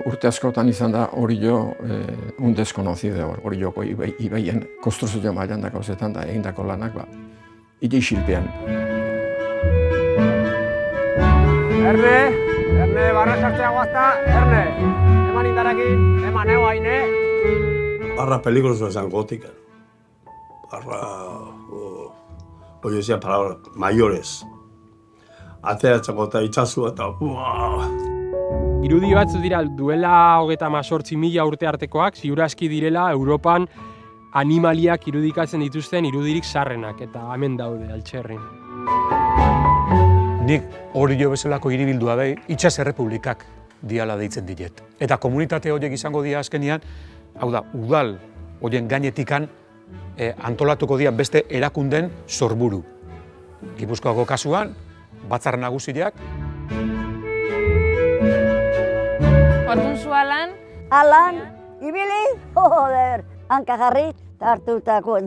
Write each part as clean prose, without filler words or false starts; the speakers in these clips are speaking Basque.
Urte askotan izan da Orio un desconocido, Orioko ibaien konstruzio mailan da gauzetan da egindako lanak hiri xilpean. Erne, barra sartzea guazta, Erne. Eman indarakin, eman ego haine. Barra peligroso esan gótica. Barra, hoy decía palabras mayores. Ateratzeko eta itxasua eta Irudi batzu dira duela 38.000 urte artekoak, ziur aski direla Europan animaliak irudikatzen dituzten irudirik sarrenak, eta hemen daude altxerrin. Nik Orio bezalako hiribildua behi, itsas errepublikak diala deitzen diet. Eta komunitate horiek izango dira azkenean, hau da, udal horien gainetikan antolatuko dira beste erakunden sorburu. Gipuzkoako kasuan, Batzar Nagusiak. Orduan zu Alan? Alan, ibili, joder, hanka jarri, tartutako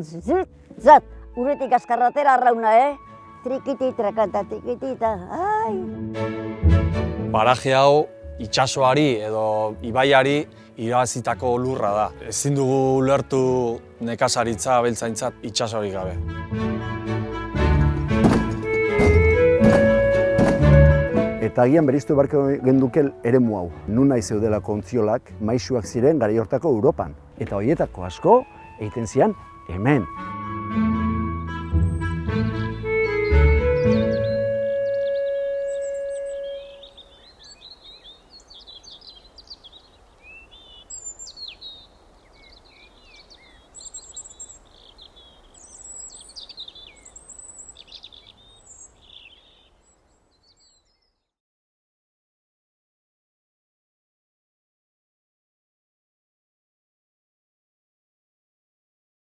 zat, uretik azkarratera arrauna, Trikiti, trakanta, tikitita, ai. Paraje hau itsasoari edo ibaiari irabazitako lurra da. Ezin dugu ulertu nekazaritza abeltzaintzat itsasorik gabe. Eta agian beriztu barko gendukel eremu hau. Nunai zeudelako ontziolak maisuak ziren garai hortako Europan. Eta horietako asko egiten zian hemen.